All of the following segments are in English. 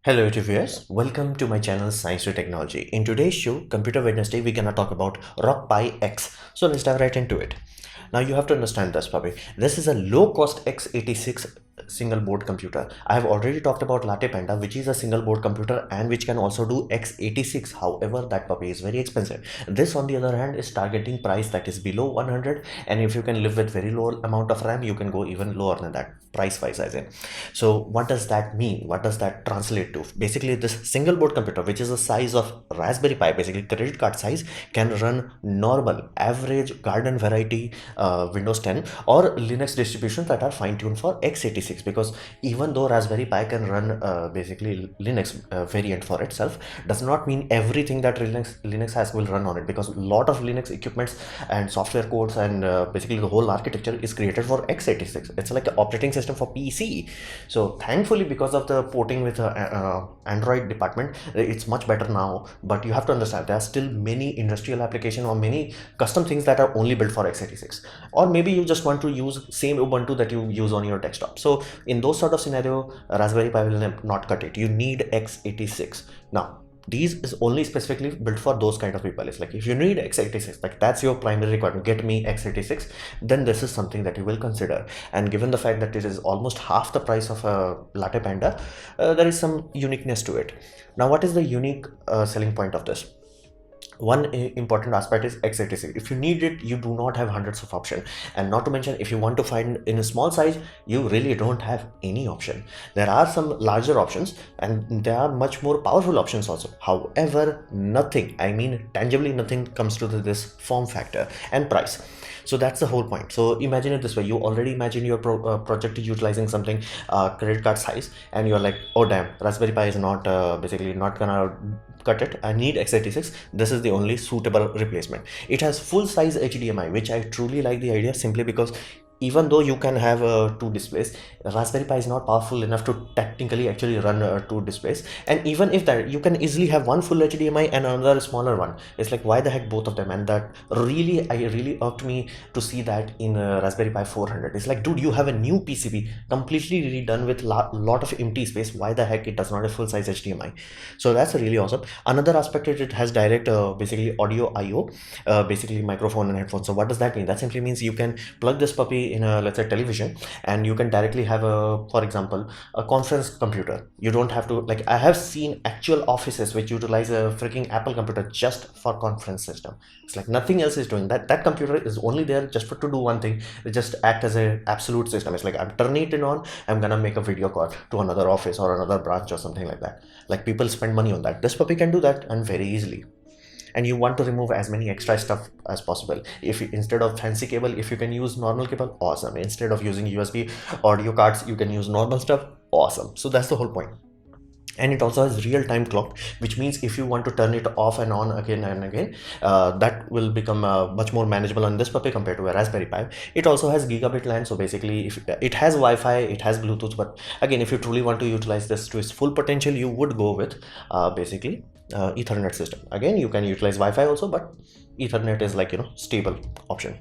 Hello viewers, welcome to my channel Science to Technology. In today's show, Computer Wednesday, we're gonna talk about Rock Pi X. So let's dive right into it. Now you have to understand this, puppy. This is a low-cost x86 single board computer. I have already talked about Latte Panda, which is a single board computer and which can also do x86. However, that puppy is very expensive. This, on the other hand, is targeting price that is below 100, and if you can live with very low amount of RAM, you can go even lower than that, price-wise as in. So what does that mean? What does that translate to? Basically, this single board computer, which is the size of Raspberry Pi, basically credit card size, can run normal, average, garden variety Windows 10 or Linux distributions that are fine-tuned for x86, because even though Raspberry Pi can run basically Linux variant for itself, does not mean everything that Linux has will run on it, because a lot of Linux equipments and software codes and basically the whole architecture is created for x86. It's like an operating system for PC. So thankfully, because of the porting with Android department, it's much better now. But you have to understand, there are still many industrial applications or many custom things that are only built for x86, or maybe you just want to use same Ubuntu that you use on your desktop. So in those sort of scenario, Raspberry Pi will not cut it. You need x86. Now these is only specifically built for those kind of people. It's like if you need x86, like that's your primary requirement, get me x86, then this is something that you will consider. And given the fact that it is almost half the price of a Latte Panda, there is some uniqueness to it. Now what is the unique selling point of this? One important aspect is x86. If you need it, you do not have hundreds of options, and not to mention, if you want to find in a small size, you really don't have any option. There are some larger options and there are much more powerful options also. However, nothing, I mean tangibly nothing, comes to this form factor and price. So that's the whole point. So imagine it this way: you already imagine your project utilizing something credit card size, and you're like, oh damn, Raspberry Pi is not basically not gonna cut it. I need x86. This is the only suitable replacement. It has full size HDMI, which I truly like the idea, simply because even though you can have two displays, Raspberry Pi is not powerful enough to technically actually run two displays. And even if that, you can easily have one full HDMI and another smaller one. It's like, why the heck both of them? And that really irked me to see that in Raspberry Pi 400. It's like, dude, you have a new PCB completely redone with lot of empty space. Why the heck it does not have full size HDMI? So that's really awesome. Another aspect is it has direct basically audio IO, basically microphone and headphones. So what does that mean? That simply means you can plug this puppy in a, let's say, television, and you can directly have a, for example, a conference computer. You don't have to, like, I have seen actual offices which utilize a freaking Apple computer just for conference system. It's like nothing else is doing that. That computer is only there just to do one thing. They just act as a absolute system. It's like, I'm turning it on, I'm gonna make a video call to another office or another branch or something like that. Like, people spend money on that. This puppy can do that, and very easily. And you want to remove as many extra stuff as possible. If you, instead of fancy cable, if you can use normal cable, awesome. Instead of using USB audio cards, you can use normal stuff, awesome. So that's the whole point. And it also has real-time clock, which means if you want to turn it off and on again and again, that will become much more manageable on this puppy compared to a Raspberry Pi. It also has gigabit LAN, so basically if it has Wi-Fi, it has Bluetooth, but again, if you truly want to utilize this to its full potential, you would go with basically Ethernet system. Again, you can utilize Wi-Fi also, but Ethernet is like, stable option.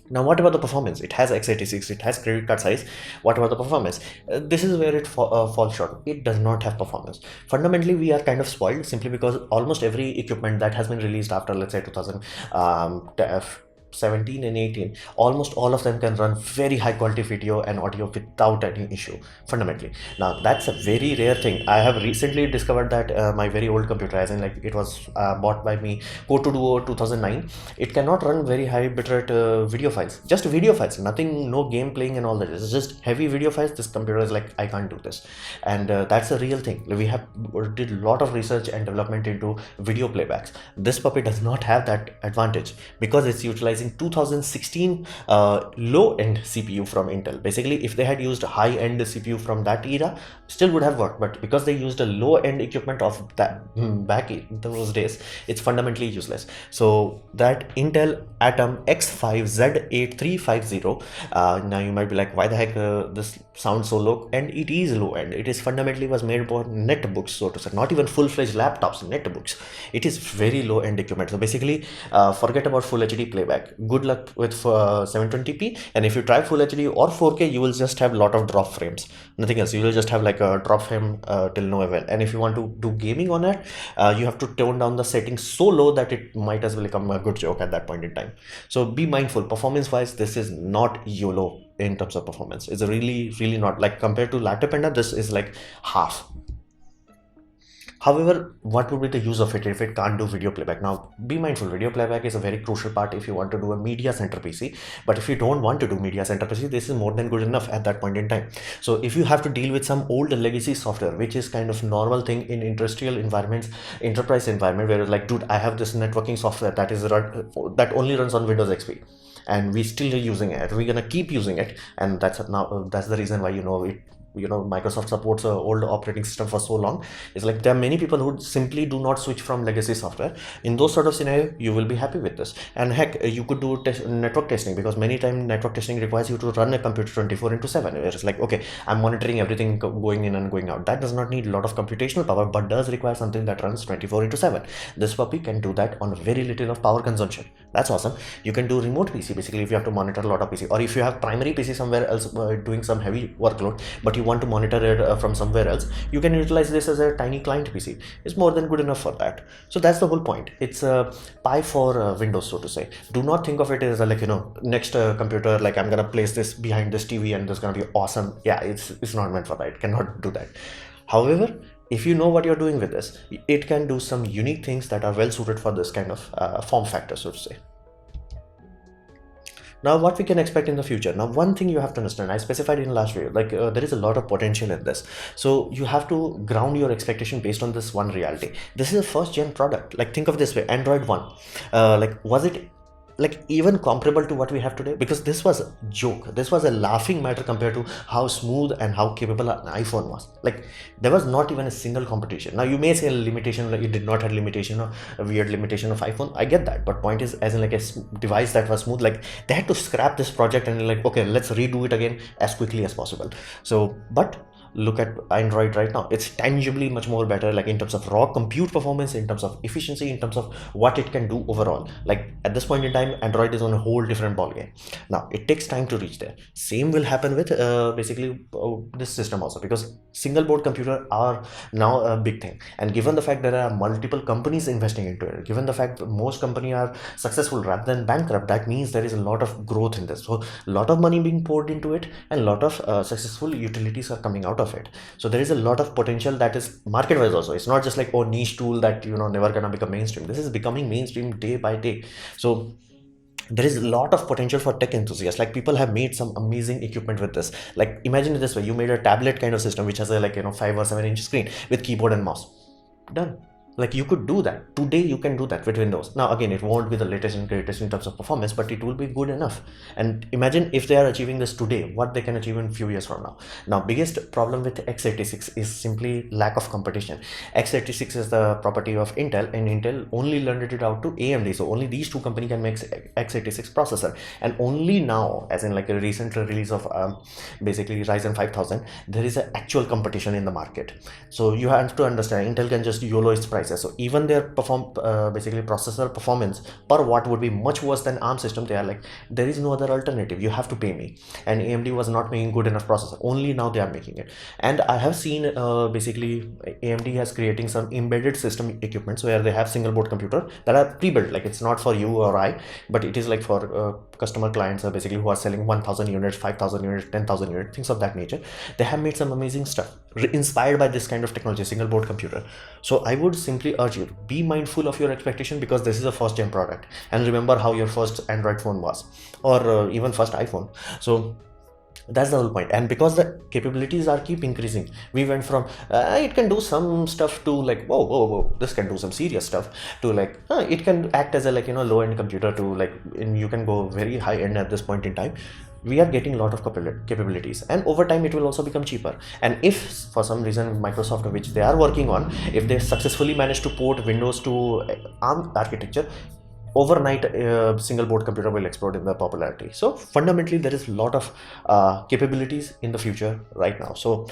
Now, what about the performance? It has x86, it has credit card size. What about the performance? This is where it falls short. It does not have performance. Fundamentally, we are kind of spoiled simply because almost every equipment that has been released after, let's say, 2017 and 18, almost all of them can run very high quality video and audio without any issue, fundamentally. Now that's a very rare thing. I have recently discovered that my very old computer, as in like it was bought by me, Koto Duo 2009, it cannot run very high bitrate video files, just video files, nothing, no game playing and all that. It's just heavy video files. This computer is like, I can't do this. And that's a real thing. We have did a lot of research and development into video playbacks. This puppy does not have that advantage because it's utilizing 2016 low-end CPU from Intel. Basically, if they had used high-end CPU from that era, still would have worked, but because they used a low-end equipment of that back in those days, it's fundamentally useless. So that Intel Atom X5Z8350, now you might be like, why the heck this sounds so low? And it is low-end. It is fundamentally was made for netbooks, so to say, not even full-fledged laptops, netbooks. It is very low-end equipment. So basically, forget about full HD playback. good luck with 720p, and if you try full HD or 4K, you will just have a lot of drop frames, nothing else. You will just have like a drop frame till no avail. And if you want to do gaming on it, you have to tone down the settings so low that it might as well become a good joke at that point in time. So be mindful, performance wise, this is not YOLO in terms of performance. It's really not, like compared to laptop panda, this is like half. However, what would be the use of it if it can't do video playback? Now, be mindful, video playback is a very crucial part if you want to do a media center PC. But if you don't want to do media center PC, this is more than good enough at that point in time. So if you have to deal with some old legacy software, which is kind of normal thing in industrial environments, enterprise environment, where like, dude, I have this networking software that that only runs on Windows XP, and we still are using it. We're gonna keep using it, and that's the reason why Microsoft supports an old operating system for so long. It's like there are many people who simply do not switch from legacy software. In those sort of scenario, you will be happy with this. And heck, you could do network testing, because many times network testing requires you to run a computer 24/7, where it's like, okay, I'm monitoring everything going in and going out. That does not need a lot of computational power, but does require something that runs 24/7. This puppy can do that on very little of power consumption. That's awesome. You can do remote PC, basically, if you have to monitor a lot of PC, or if you have primary PC somewhere else doing some heavy workload, but you want to monitor it from somewhere else, you can utilize this as a tiny client PC. It's more than good enough for that. So that's the whole point. It's a pie for Windows, so to say. Do not think of it as a, next computer, like I'm gonna place this behind this TV and this is gonna be awesome. Yeah, it's not meant for that. It cannot do that. However, if you know what you're doing with this, it can do some unique things that are well suited for this kind of form factor, so to say. Now, what we can expect in the future. Now, one thing you have to understand, I specified in last video, there is a lot of potential in this. So you have to ground your expectation based on this one reality. This is a first gen product. Like, think of this way, Android 1. Was it even comparable to what we have today? Because this was a joke, this was a laughing matter compared to how smooth and how capable an iPhone was. Like, there was not even a single competition. Now you may say a limitation, like it did not have limitation, or a weird limitation of iPhone. I get that, but point is, as in like a device that was smooth, like they had to scrap this project and like, okay, let's redo it again as quickly as possible. So, but look at Android right now. It's tangibly much more better, like in terms of raw compute performance, in terms of efficiency, in terms of what it can do overall. Like at this point in time, Android is on a whole different ballgame. Now it takes time to reach there. Same will happen with this system also, because single board computer are now a big thing. And given the fact there are multiple companies investing into it, given the fact that most companies are successful rather than bankrupt, that means there is a lot of growth in this. So a lot of money being poured into it, and a lot of successful utilities are coming out of it. So there is a lot of potential that is market wise also. It's not just like, oh, niche tool that never gonna become mainstream. This is becoming mainstream day by day. So there is a lot of potential for tech enthusiasts. Like, people have made some amazing equipment with this. Like, imagine it this way, you made a tablet kind of system which has a 5 or 7 inch screen with keyboard and mouse. Done. Like, you could do that today. You can do that with Windows. Now again, it won't be the latest and greatest in terms of performance, but it will be good enough. And imagine if they are achieving this today, what they can achieve in a few years from now. Now, biggest problem with x86 is simply lack of competition. x86 is the property of Intel, and Intel only lended it out to AMD. So only these two companies can make x86 processor, and only now, as in like a recent release of basically Ryzen 5000, there is an actual competition in the market. So you have to understand, Intel can just YOLO its price. So even their processor performance per watt would be much worse than ARM system. They are like, there is no other alternative, you have to pay me. And AMD was not making good enough processor, only now they are making it. And I have seen AMD has creating some embedded system equipments where they have single board computer that are pre-built. Like, it's not for you or I, but it is like for customer clients basically who are selling 1000 units, 5000 units, 10,000 units, things of that nature. They have made some amazing stuff inspired by this kind of technology, single board computer. So I would simply urge you, be mindful of your expectation, because this is a first gen product. And remember how your first Android phone was, or even first iPhone. So that's the whole point. And because the capabilities are keep increasing, we went from it can do some stuff to like, whoa, this can do some serious stuff, to like it can act as a low end computer, to like you can go very high end at this point in time. We are getting a lot of capabilities, and over time it will also become cheaper. And if for some reason Microsoft, which they are working on, if they successfully manage to port Windows to ARM architecture, overnight single board computer will explode in the popularity. So fundamentally, there is a lot of capabilities in the future right now. So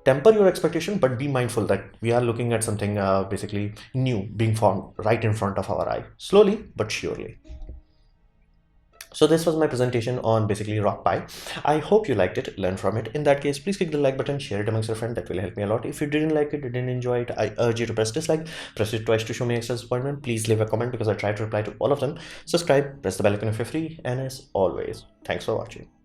temper your expectation, but be mindful that we are looking at something basically new being formed right in front of our eye, slowly but surely. So this was my presentation on basically rock pi. I hope you liked it, learn from it. In that case, please click the like button, share it amongst your friends. That will help me a lot. If you didn't like it, didn't enjoy it, I urge you to press dislike, press it twice to show me extra disappointment. Please leave a comment because I try to reply to all of them. Subscribe, press the bell icon if you're free, and as always, thanks for watching.